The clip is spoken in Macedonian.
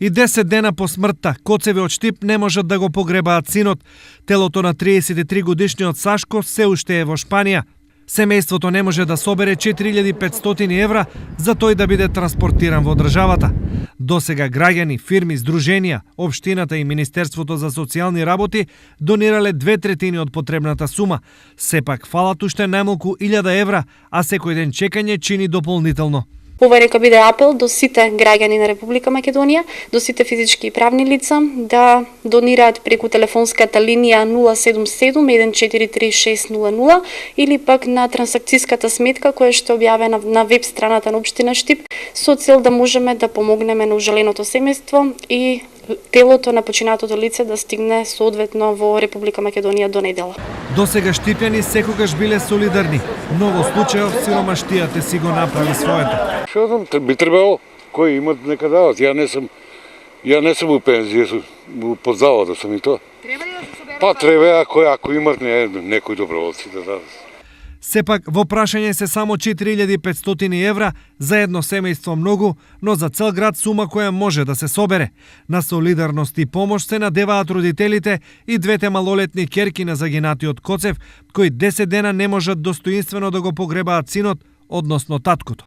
И 10 дена по смртта, Коцеви од Штип не можат да го погребаат синот. Телото на 33 годишниот Сашко се уште е во Шпанија. Семејството не може да собере 4500 евра за тој да биде транспортиран во државата. Досега граѓани, фирми, здруженија, општината и Министерството за социјални работи донирале 2/3 од потребната сума. Сепак фалат уште најмалку 1000 евра, а секој ден чекање чини дополнително. Ова нека биде апел до сите граѓани на Република Македонија, до сите физички и правни лица да донираат преку телефонската линија 077 143 600 или пак на трансакцијската сметка која што е објавена на веб страната на општина Штип со цел да можеме да помогнеме на ужаленото семејство и телото на починатото лице да стигне соодветно во Република Македонија до недела. Досега штипјани секогаш биле солидарни, но во случајов сиромаштијата си го направи своето. Што знам, би требало кои имат нека дават. Ја не сум у пензија, под завода сум и тоа. Треба ли да се соберат? Па треба ако имат некои доброволци да дадат. Сепак, во прашање се само 4500 евра за едно семејство многу, но за цел град сума која може да се собере. На солидарност и помош се надеваат родителите и двете малолетни ќерки на загинатиот Коцев, кои 10 дена не можат достоинствено да го погребаат синот, односно таткото.